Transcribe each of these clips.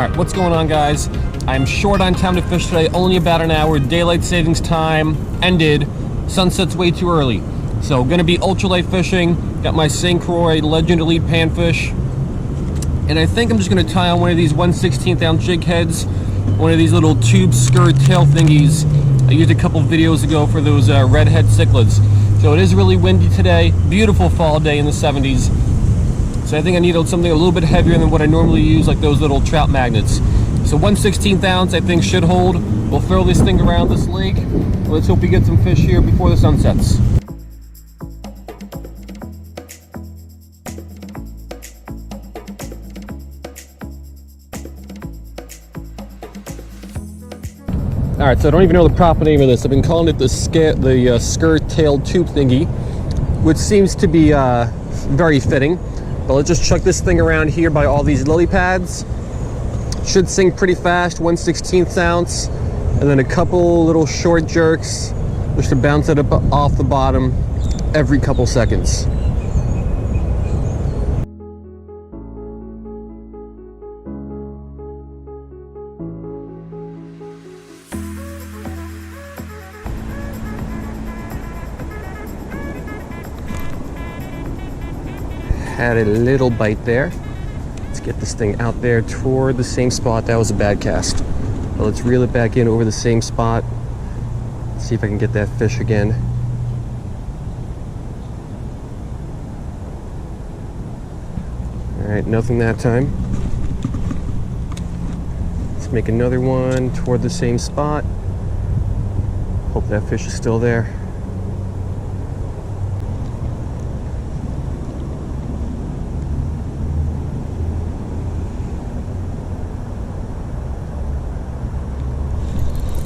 Alright, what's going on, guys? I'm short on time to fish today, only about an hour. Daylight savings time ended. Sunset's way too early. So gonna be ultralight fishing. Got my St. Croix Legend Elite panfish. And I think I'm just gonna tie on one of these 1/16 ounce jig heads, one of these little tube skirt tail thingies I used a couple videos ago for those redhead cichlids. So it is really windy today. Beautiful fall day in the 70s. So I think I need something a little bit heavier than what I normally use, like those little trout magnets. So 1/16 ounce I think should hold. We'll throw this thing around this lake. Let's hope we get some fish here before the sun sets. All right, so I don't even know the proper name of this. I've been calling it the skirt-tailed tube thingy, which seems to be very fitting. But let's just chuck this thing around here by all these lily pads. Should sink pretty fast, 1/16 ounce, and then a couple little short jerks just to bounce it up off the bottom every couple seconds. Had a little bite there. Let's get this thing out there toward the same spot. That was a bad cast. But let's reel it back in over the same spot. See if I can get that fish again. All right, nothing that time. Let's make another one toward the same spot. Hope that fish is still there.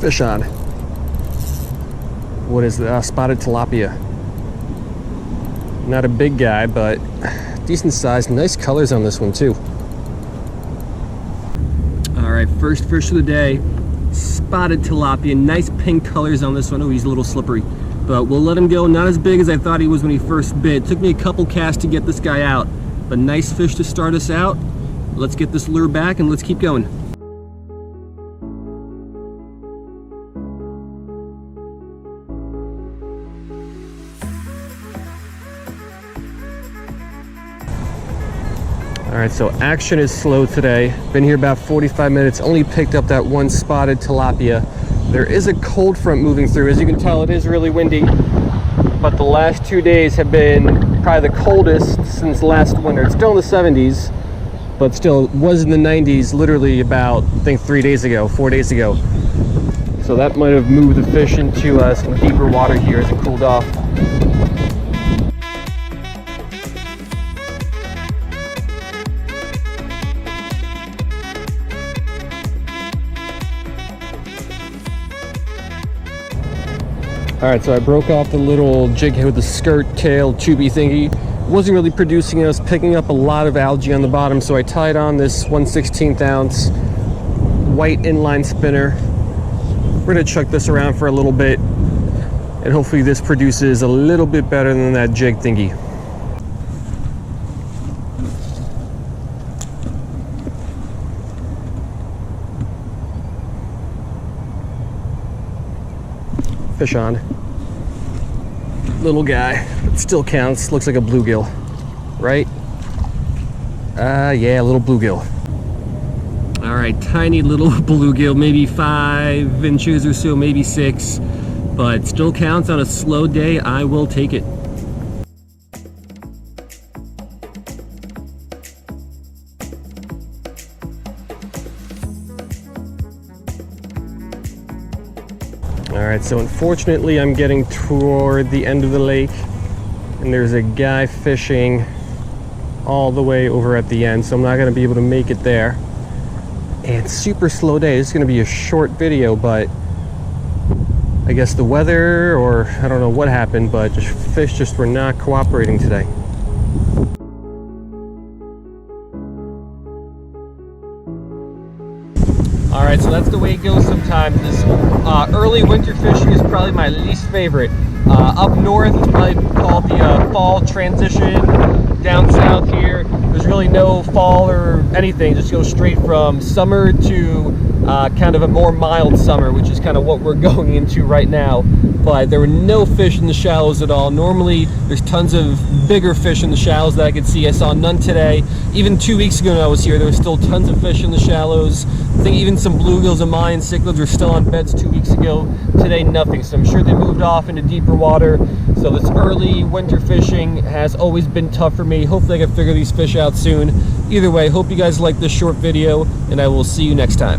Fish on. What is the spotted tilapia? Not a big guy, but decent size. Nice colors on this one too. All right, first fish of the day, spotted tilapia. Nice pink colors on this one. Oh, he's a little slippery, but we'll let him go. Not as big as I thought he was when he first bit. Took me a couple casts to get this guy out, but nice fish to start us out. Let's get this lure back and let's keep going. All right, so action is slow today. Been here about 45 minutes, only picked up that one spotted tilapia. There is a cold front moving through. As you can tell, it is really windy, but the last 2 days have been probably the coldest since last winter. It's still in the 70s, but still was in the 90s literally about, I think 4 days ago. So that might have moved the fish into some deeper water here as it cooled off. All right, so I broke off the little jig head with the skirt tail tubey thingy. Wasn't really producing it. I was picking up a lot of algae on the bottom, so I tied on this 1/16 ounce white inline spinner. We're gonna chuck this around for a little bit, and hopefully this produces a little bit better than that jig thingy. Fish on. Little guy, but still counts. Looks like a bluegill, right? Yeah, a little bluegill. All right, tiny little bluegill, maybe 5 inches or so, maybe 6, but still counts on a slow day. I will take it. All right, so unfortunately I'm getting toward the end of the lake, and there's a guy fishing all the way over at the end, so I'm not gonna be able to make it there. And super slow day. This is gonna be a short video, but I guess the weather, or I don't know what happened, but fish just were not cooperating today. All right, Alright, so that's the way it goes sometimes. This early winter fishing is probably my least favorite. Up north, it's probably called the fall transition. Down south here, there's really no fall or anything. Just go straight from summer to kind of a more mild summer, which is kind of what we're going into right now. But there were no fish in the shallows at all. Normally, there's tons of bigger fish in the shallows that I could see. I saw none today. Even 2 weeks ago when I was here, there was still tons of fish in the shallows. I think even some bluegills and Mayan cichlids were still on beds 2 weeks ago. Today, nothing. So I'm sure they moved off into deeper water. So this early winter fishing has always been tough for me. Hopefully I can figure these fish out soon. Either way, hope you guys like this short video, and I will see you next time.